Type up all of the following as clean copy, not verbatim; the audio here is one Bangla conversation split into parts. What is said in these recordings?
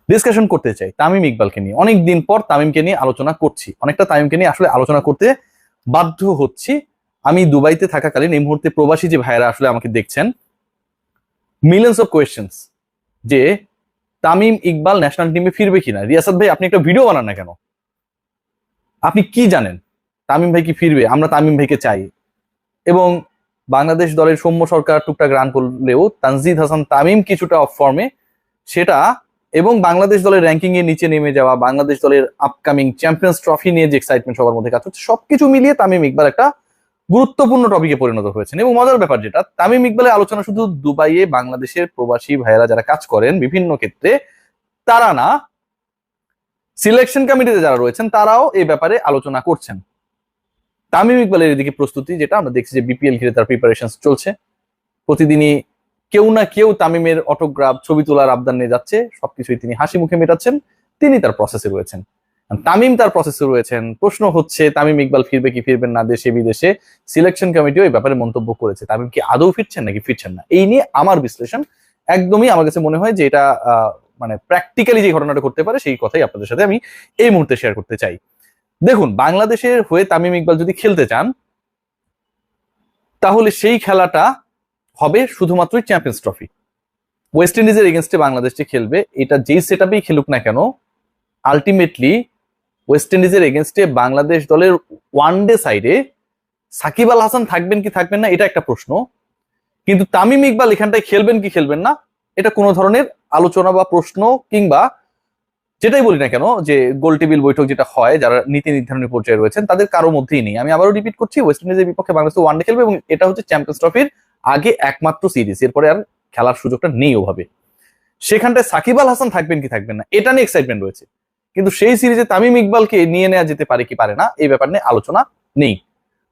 ডিসকাশন করতে চাই তামিম ইকবালকে নিয়ে। অনেক দিন পর তামিমকে নিয়ে আলোচনা করছি, অনেকটা তামিমকে নিয়ে আসলে আলোচনা করতে বাধ্য হচ্ছি। আমি দুবাইতে থাকাকালীন এই মুহূর্তে প্রবাসী যে ভাইয়েরা আসলে আমাকে দেখছেন, মিলিয়ন্স অফ কোয়েশ্চেন্স যে তামিম ইকবাল ন্যাশনাল টিমে ফিরবে কিনা। রিয়াসাত ভাই আপনি একটা ভিডিও বানান না কেন? আপনি কি জানেন তামিম ভাই কি ফিরবে? আমরা তামিম ভাইকে চাই। এবং বাংলাদেশ দলের সৌম্য সরকার টুকটাক রান করলেও তানজিদ হাসান তামিম কিছুটা অফ ফর্মে, সেটা এবং বাংলাদেশ দলের র্যাঙ্কিং এর নিচে নেমে যাওয়া, বাংলাদেশ দলের আপকামিং চ্যাম্পিয়ন্স ট্রফি নিয়ে যে এক্সাইটমেন্ট সবার মধ্যে কাজ হচ্ছে, সবকিছু মিলিয়ে তামিম ইকবাল একটা গুরুত্বপূর্ণ টপিকে পরিণত হয়েছেন। এবং মজার ব্যাপার যেটা, তামিম ইকবালের আলোচনা শুধু দুবাইয়ে বাংলাদেশের প্রবাসী ভাইয়েরা যারা কাজ করেন বিভিন্ন ক্ষেত্রে তারা না, সিলেকশন কমিটিতে যারা রয়েছেন তারাও এই ব্যাপারে আলোচনা করছেন। তামিম ইকবালের এদিকে প্রস্তুতি যেটা আমরা দেখছি যে বিপিএল ঘিরে তার প্রিপারেশন চলছে, প্রতিদিনই কেউ না কেউ তামিমের অটোগ্রাফ ছবি তোলার আবদার নিয়ে যাচ্ছে, সবকিছুই তিনি হাসি মুখে মেটাচ্ছেন, তিনি তার প্রসেসে রয়েছেন, তামিম তার প্রসেসে রয়েছেন। প্রশ্ন হচ্ছে তামিম ইকবাল ফিরবে কি ফিরবেন না, দেশে বিদেশে সিলেকশন কমিটিও এই ব্যাপারে মন্তব্য করেছে তামিম কি আদৌ ফিরছেন নাকি ফিরছেন না। এই নিয়ে আমার বিশ্লেষণ একদমই আমার কাছে মনে হয় যে এটা মানে প্র্যাকটিক্যালি যে ঘটনাটা করতে পারে সেই কথাই আপনাদের সাথে আমি এই মুহূর্তে শেয়ার করতে চাই। দেখুন, বাংলাদেশের হয়ে তামিম ইকবাল যদি খেলতে চান তাহলে সেই খেলাটা হবে শুধুমাত্রই চ্যাম্পিয়ন্স ট্রফি। ওয়েস্ট ইন্ডিজের এগেনস্টে বাংলাদেশ যে খেলবে, এটা যেই সেট আপেই খেলুক না কেন, আলটিমেটলি ওয়েস্ট ইন্ডিজের এগেনস্টে বাংলাদেশ দলের ওয়ানডে সাইডে সাকিব আল হাসান থাকবেন কি থাকবেন না এটা একটা প্রশ্ন, কিন্তু তামিম ইকবাল এখানটায় খেলবেন কি খেলবেন না এটা কোনো ধরনের আলোচনা বা প্রশ্ন কিংবা যেটাই বলি না কেন যে গোল টেবিল বৈঠক যেটা হয় যারা নীতি নির্ধারণী পর্যায়ে রয়েছেন তাদের কারো মধ্যেই নেই। আমি আবারও রিপিট করছি, ওয়েস্ট ইন্ডিজের বিপক্ষে বাংলাদেশ ওয়ানডে খেলবে এবং এটা হচ্ছে চ্যাম্পিয়ন্স ট্রফির আগে একমাত্র সিরিজ, এরপরে আর খেলার সুযোগটা নেই ওভাবে। সেখানটায় সাকিব আল হাসান থাকবেন কি থাকবেন না এটা নিয়ে এক্সাইটমেন্ট রয়েছে, কিন্তু সেই সিরিজে তামিম ইকবালকে নিয়ে নেওয়া যেতে পারে কি পারে না এই ব্যাপার নিয়ে আলোচনা নেই।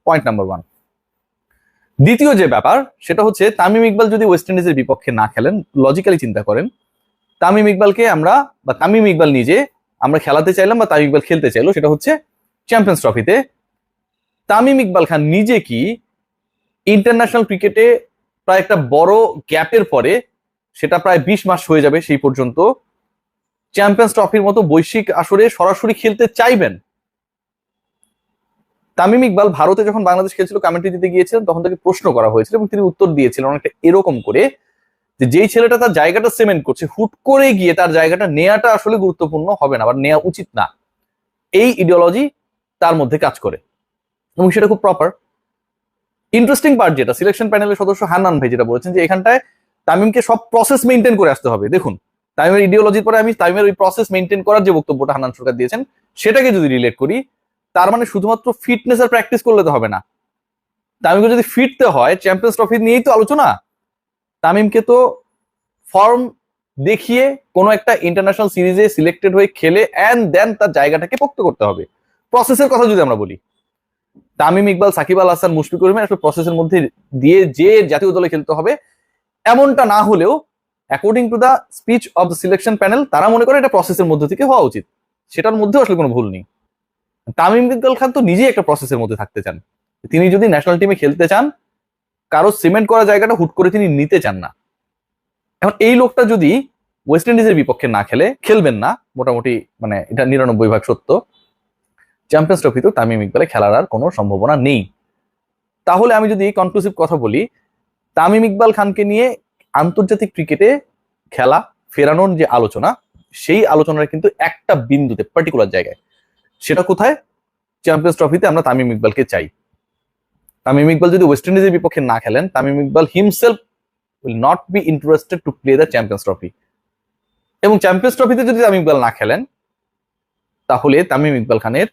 Point number 1। দ্বিতীয় যে ব্যাপার সেটা হচ্ছে তামিম ইকবাল যদি ওয়েস্ট ইন্ডিজের বিপক্ষে না খেলেন, লজিক্যালি চিন্তা করেন, তামিম ইকবালকে আমরা বা তামিম ইকবাল নিজে আমরা খেলাতে চাইলাম বা তামিম ইকবাল খেলতে চাইলো, সেটা হচ্ছে চ্যাম্পিয়ন্স ট্রফিতে। তামিম ইকবাল খান নিজে কি ইন্টারন্যাশনাল ক্রিকেটে প্রায় একটা বড় গ্যাপের পরে, সেটা প্রায় 20 মাস হয়ে যাবে সেই পর্যন্ত, চ্যাম্পিয়ন্স ট্রফির মতো বৈশ্বিক আসরে সরাসরি খেলতে চাইবেন? তামিম ইকবাল ভারতে যখন বাংলাদেশ খেলছিল কমেন্ট্রি দিতে গিয়েছিলেন তখন তাকে প্রশ্ন করা হয়েছিল এবং তিনি উত্তর দিয়েছিলেন অনেকটা এরকম করে যে যেই ছেলেটা তার জায়গাটা সিমেন্ট করছে হুট করে গিয়ে তার জায়গাটা নেওয়াটা আসলে গুরুত্বপূর্ণ হবে না বা নেওয়া উচিত না, এই ইডিওলজি তার মধ্যে কাজ করে এবং সেটা খুব প্রপার। ইন্টারেস্টিং পার্ট যেটা, সিলেকশন প্যানেলের সদস্য হান্নান ভাই যেটা বলেছেন যে এখানটায় তামিমকে সব প্রসেস মেনটেন করে আসতে হবে। দেখুন, তামিমের ইডিওলজির পরে আমি তামিমের ওই প্রসেস মেনটেন করার যে বক্তব্যটা হান্নান সরকার দিয়েছেন সেটাকে যদি রিলেট করি, তার মানে শুধুমাত্র ফিটনেস আর প্র্যাকটিস করলে তো হবে না। তামিমকে যদি ফিটতে হয়, চ্যাম্পিয়ন্স ট্রফি নিয়েই তো আলোচনা, তামিমকে তো ফর্ম দেখিয়ে কোনো একটা ইন্টারন্যাশনাল সিরিজে সিলেক্টেড হয়ে খেলে এন্ড দেন তার জায়গাটাকে পোক্ত করতে হবে। প্রসেসের কথা যদি আমরা বলি, তামিম ইকবাল, সাকিব আল হাসান, মুশফিকুর রহিম আসলে প্রসেসের মধ্যে দিয়ে যে জাতীয় দলে খেলতে হবে এমনটা না হলেও according to the speech of the selection panel তারা মনে করে এটা প্রসেসের মধ্যে থেকে হওয়া উচিত, সেটার মধ্যেও আসলে কোনো ভুল নেই। তামিম ইকবাল খান তো নিজেই একটা প্রসেসের মধ্যে থাকতে চান, তিনি যদি ন্যাশনাল টিমে খেলতে চান, কারো সিমেন্ট করা জায়গাটা হুট করে তিনি নিতে চান না। এখন এই লোকটা যদি ওয়েস্ট ইন্ডিজের বিপক্ষে না খেলে, খেলবেন না মোটামুটি, মানে এটা 99% সত্য, চ্যাম্পিয়ন্স ট্রফিতেও তামিম ইকবালে খেলার আর কোনো সম্ভাবনা নেই। তাহলে আমি যদি কনক্লুসিভ কথা বলি, তামিম ইকবাল খানকে নিয়ে আন্তর্জাতিক ক্রিকেটে খেলা ফেরানোর যে আলোচনা, সেই আলোচনার কিন্তু একটা বিন্দুতে পার্টিকুলার জায়গায়, সেটা কোথায়? চ্যাম্পিয়ন্স ট্রফিতে আমরা তামিম ইকবালকে চাই। তামিম ইকবাল যদি ওয়েস্ট ইন্ডিজের বিপক্ষে না খেলেন, Tamim Iqbal himself will not be interested to play the Champions Trophy. এবং চ্যাম্পিয়ন্স ট্রফিতে যদি তামিম ইকবাল না খেলেন তাহলে তামিম ইকবাল খানের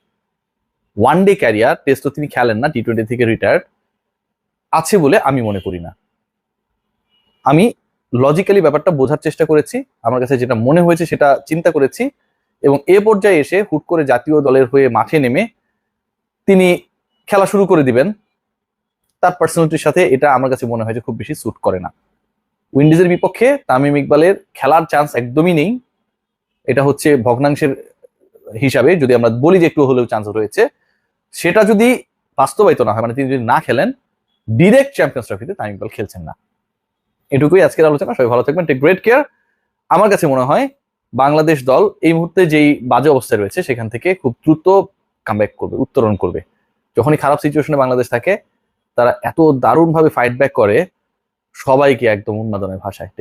ওয়ানডে ক্যারিয়ার, টেস্ট তো তিনি খেলেন না, টি20 থেকে রিটায়ার্ড আছে বলে আমি মনে করি না। আমি লজিক্যালি ব্যাপারটা বোঝার চেষ্টা করেছি, আমার কাছে যেটা মনে হয়েছে সেটা চিন্তা করেছি এবং এ পর্যায়ে এসে হুট করে জাতীয় দলের হয়ে মাঠে নেমে তিনি খেলা শুরু করে দিবেন, তার পার্সোনালিটির সাথে এটা আমার কাছে মনে হয় যে খুব বেশি স্যুট করে না। উইন্ডিজের বিপক্ষে তামিম ইকবালের খেলার চান্স একদমই নেই, এটা হচ্ছে ভগ্নাংশের হিসাবে যদি আমরা বলি যে একটু হলেও চান্স রয়েছে, সেটা যদি বাস্তবায়িত না হয়, মানে তিনি যদি না খেলেন, ডিরেক্ট চ্যাম্পিয়ন্স ট্রফিতে তামিম ইকবাল খেলছেন না। এটুকুই আজকের আলোচনা। সবাই ভালো থাকবেন, টেক গ্রেট কেয়ার। আমার কাছে মনে হয় বাংলাদেশ দল এই মুহূর্তে যেই বাজে অবস্থায় রয়েছে সেখান থেকে খুব দ্রুত কামব্যাক করবে, উত্তরণ করবে। যখনই খারাপ সিচুয়েশনে বাংলাদেশ থাকে তারা এত দারুণভাবে ফাইট ব্যাক করে, সবাইকে একদম উন্মাদনের ভাষায়।